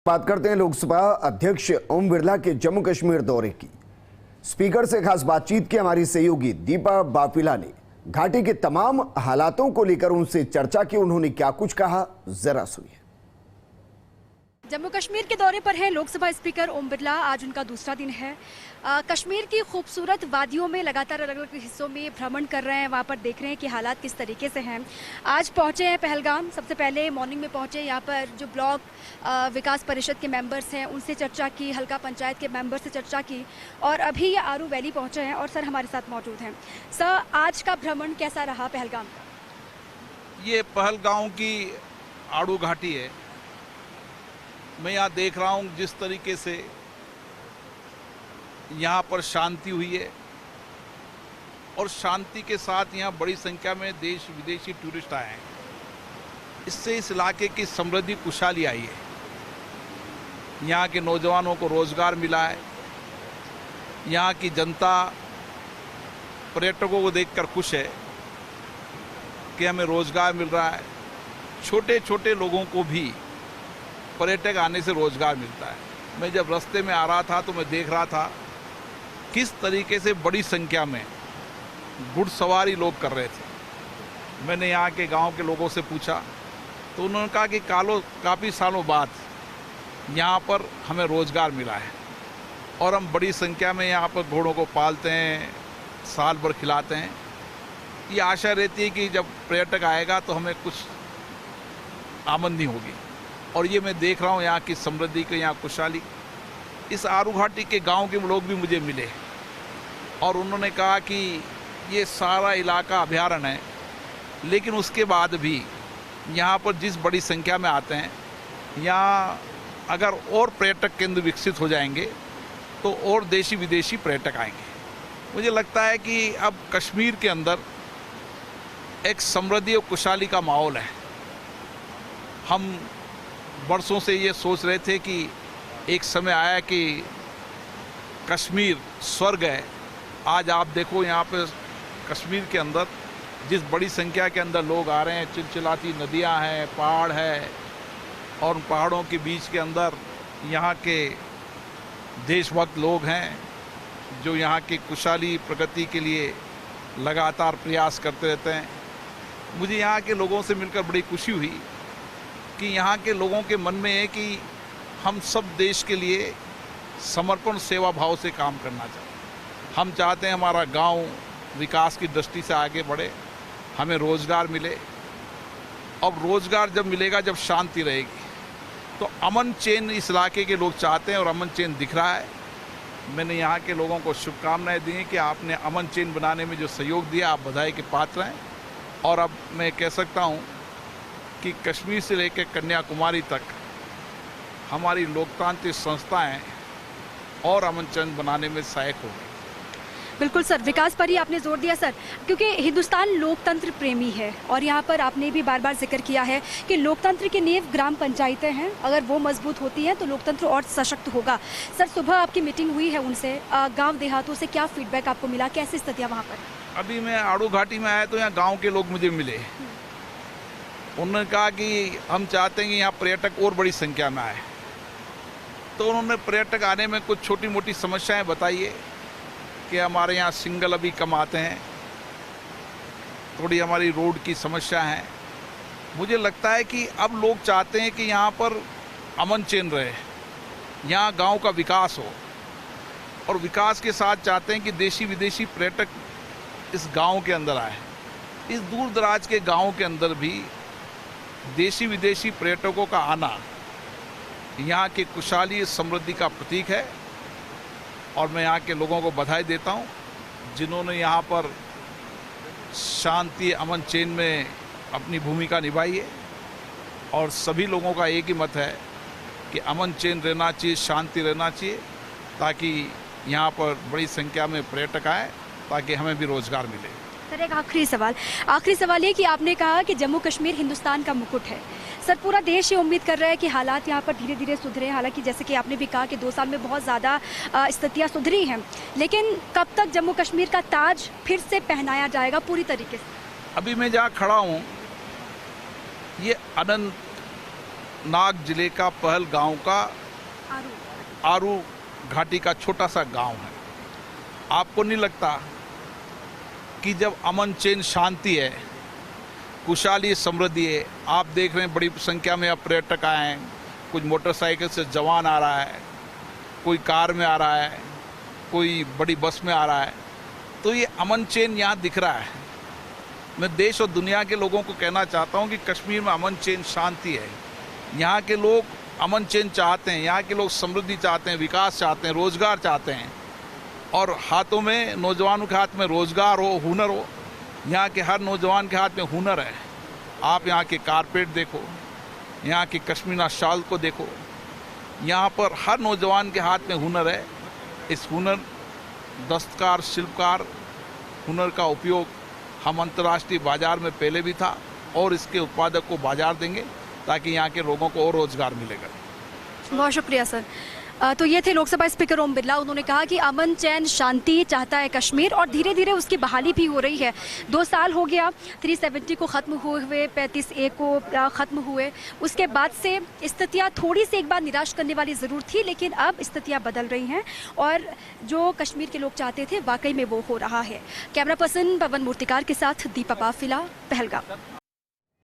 बात करते हैं लोकसभा अध्यक्ष ओम बिरला के जम्मू कश्मीर दौरे की। स्पीकर से खास बातचीत की हमारी सहयोगी दीपा बाफिला ने घाटी के तमाम हालातों को लेकर उनसे चर्चा की। उन्होंने क्या कुछ कहा, जरा सुनिए। जम्मू कश्मीर के दौरे पर हैं लोकसभा स्पीकर ओम बिरला। आज उनका दूसरा दिन है। कश्मीर की खूबसूरत वादियों में लगातार अलग अलग हिस्सों में भ्रमण कर रहे हैं, वहाँ पर देख रहे हैं कि हालात किस तरीके से हैं। आज पहुँचे हैं पहलगाम। सबसे पहले मॉर्निंग में पहुँचे, यहाँ पर जो ब्लॉक विकास परिषद के मेंबर्स हैं उनसे चर्चा की, हल्का पंचायत के मेंबर से चर्चा की और अभी ये आरू वैली पहुँचे हैं और सर हमारे साथ मौजूद हैं। सर, आज का भ्रमण कैसा रहा पहलगाम का? ये पहलगाम की आड़ू घाटी है। मैं यहाँ देख रहा हूँ जिस तरीके से यहाँ पर शांति हुई है और शांति के साथ यहाँ बड़ी संख्या में देश विदेशी टूरिस्ट आए हैं। इससे इस इलाके की समृद्धि खुशहाली आई है। यहाँ के नौजवानों को रोजगार मिला है। यहाँ की जनता पर्यटकों को देखकर खुश है कि हमें रोजगार मिल रहा है। छोटे छोटे लोगों को भी पर्यटक आने से रोजगार मिलता है। मैं जब रास्ते में आ रहा था तो मैं देख रहा था किस तरीके से बड़ी संख्या में घुड़सवारी लोग कर रहे थे। मैंने यहाँ के गांव के लोगों से पूछा तो उन्होंने कहा कि काफ़ी सालों बाद यहाँ पर हमें रोजगार मिला है और हम बड़ी संख्या में यहाँ पर घोड़ों को पालते हैं, साल भर खिलाते हैं। ये आशा रहती है कि जब पर्यटक आएगा तो हमें कुछ आमदनी होगी। और ये मैं देख रहा हूँ यहाँ की समृद्धि को, यहाँ खुशहाली। इस आरू घाटी के गांव के लोग भी मुझे मिले और उन्होंने कहा कि ये सारा इलाका अभयारण्य है, लेकिन उसके बाद भी यहाँ पर जिस बड़ी संख्या में आते हैं, यहाँ अगर और पर्यटक केंद्र विकसित हो जाएंगे तो और देशी विदेशी पर्यटक आएंगे। मुझे लगता है कि अब कश्मीर के अंदर एक समृद्धि और खुशहाली का माहौल है। हम बरसों से ये सोच रहे थे कि एक समय आया कि कश्मीर स्वर्ग है। आज आप देखो यहाँ पे कश्मीर के अंदर जिस बड़ी संख्या के अंदर लोग आ रहे हैं, चिलचिलाती नदियाँ हैं, पहाड़ है और उन पहाड़ों के बीच के अंदर यहाँ के देशभक्त लोग हैं जो यहाँ की खुशहाली प्रगति के लिए लगातार प्रयास करते रहते हैं। मुझे यहाँ के लोगों से मिलकर बड़ी खुशी हुई कि यहाँ के लोगों के मन में है कि हम सब देश के लिए समर्पण सेवा भाव से काम करना चाहते हैं। हम चाहते हैं हमारा गांव विकास की दृष्टि से आगे बढ़े, हमें रोज़गार मिले। अब रोज़गार जब मिलेगा, जब शांति रहेगी, तो अमन चैन इस इलाके के लोग चाहते हैं और अमन चैन दिख रहा है। मैंने यहाँ के लोगों को शुभकामनाएँ दी हैं कि आपने अमन चैन बनाने में जो सहयोग दिया, आप बधाई के पात्र हैं। और अब मैं कह सकता हूँ कि कश्मीर से लेकर कन्याकुमारी तक हमारी लोकतांत्रिक संस्थाएं और अमन चैन बनाने में सहायक होगी। बिल्कुल सर, विकास पर ही आपने जोर दिया सर, क्योंकि हिंदुस्तान लोकतंत्र प्रेमी है और यहाँ पर आपने भी बार बार जिक्र किया है कि लोकतंत्र की नींव ग्राम पंचायतें हैं। अगर वो मजबूत होती हैं तो लोकतंत्र और सशक्त होगा। सर, सुबह आपकी मीटिंग हुई है उनसे, गाँव देहातों से क्या फीडबैक आपको मिला, कैसी स्थितियाँ वहाँ पर? अभी मैं आड़ू घाटी में आया तो यहाँ गाँव के लोग मुझे मिले। उन्होंने कहा कि हम चाहते हैं कि यहाँ पर्यटक और बड़ी संख्या में आए। तो उन्होंने पर्यटक आने में कुछ छोटी मोटी समस्याएं बताई है कि हमारे यहाँ सिंगल अभी कम आते हैं, थोड़ी हमारी रोड की समस्या है। मुझे लगता है कि अब लोग चाहते हैं कि यहाँ पर अमन चैन रहे, यहाँ गांव का विकास हो और विकास के साथ चाहते हैं कि देशी विदेशी पर्यटक इस गांव के अंदर आए। इस दूर दराज के गाँव के अंदर भी देशी विदेशी पर्यटकों का आना यहाँ की खुशहाली समृद्धि का प्रतीक है और मैं यहाँ के लोगों को बधाई देता हूँ जिन्होंने यहाँ पर शांति अमन चैन में अपनी भूमिका निभाई है। और सभी लोगों का एक ही मत है कि अमन चैन रहना चाहिए, शांति रहना चाहिए, ताकि यहाँ पर बड़ी संख्या में पर्यटक आए, ताकि हमें भी रोजगार मिले। सर, एक आखिरी सवाल ये कि आपने कहा कि जम्मू कश्मीर हिंदुस्तान का मुकुट है। सर, पूरा देश ये उम्मीद कर रहा है कि हालात यहाँ पर धीरे धीरे सुधरे। हालांकि जैसे कि आपने भी कहा कि 2 साल में बहुत ज़्यादा स्थितियाँ सुधरी हैं, लेकिन कब तक जम्मू कश्मीर का ताज फिर से पहनाया जाएगा पूरी तरीके से? अभी मैं जहाँ खड़ा हूँ ये अनंत अनंतनाग जिले का पहलगांव का आरू घाटी का छोटा सा गांव है। आपको नहीं लगता कि जब अमन चैन शांति है, खुशहाली समृद्धि है, आप देख रहे हैं बड़ी संख्या में अब पर्यटक आए हैं, कुछ मोटरसाइकिल से जवान आ रहा है, कोई कार में आ रहा है, कोई बड़ी बस में आ रहा है, तो ये अमन चैन यहाँ दिख रहा है। मैं देश और दुनिया के लोगों को कहना चाहता हूँ कि कश्मीर में अमन चैन शांति है। यहाँ के लोग अमन चैन चाहते हैं, यहाँ के लोग समृद्धि चाहते हैं, विकास चाहते हैं, रोजगार चाहते हैं, और हाथों में, नौजवानों के हाथ में रोजगार हो, हुनर हो। यहाँ के हर नौजवान के हाथ में हुनर है। आप यहाँ के कारपेट देखो, यहाँ की पश्मीना शाल को देखो, यहाँ पर हर नौजवान के हाथ में हुनर है। इस हुनर, दस्तकार, शिल्पकार हुनर का उपयोग हम अंतर्राष्ट्रीय बाजार में पहले भी था और इसके उत्पादक को बाजार देंगे ताकि यहाँ के लोगों को और रोजगार मिलेगा। बहुत शुक्रिया सर। तो ये थे लोकसभा स्पीकर ओम बिरला। उन्होंने कहा कि अमन चैन शांति चाहता है कश्मीर और धीरे धीरे उसकी बहाली भी हो रही है। 2 साल हो गया 370 को ख़त्म हुए, 35A को ख़त्म हुए, उसके बाद से स्थितियाँ थोड़ी सी एक बार निराश करने वाली ज़रूर थी, लेकिन अब स्थितियाँ बदल रही हैं और जो कश्मीर के लोग चाहते थे वाकई में वो हो रहा है। कैमरा पर्सन पवन मूर्तिकार के साथ दीपा बाफिला, पहलगाम।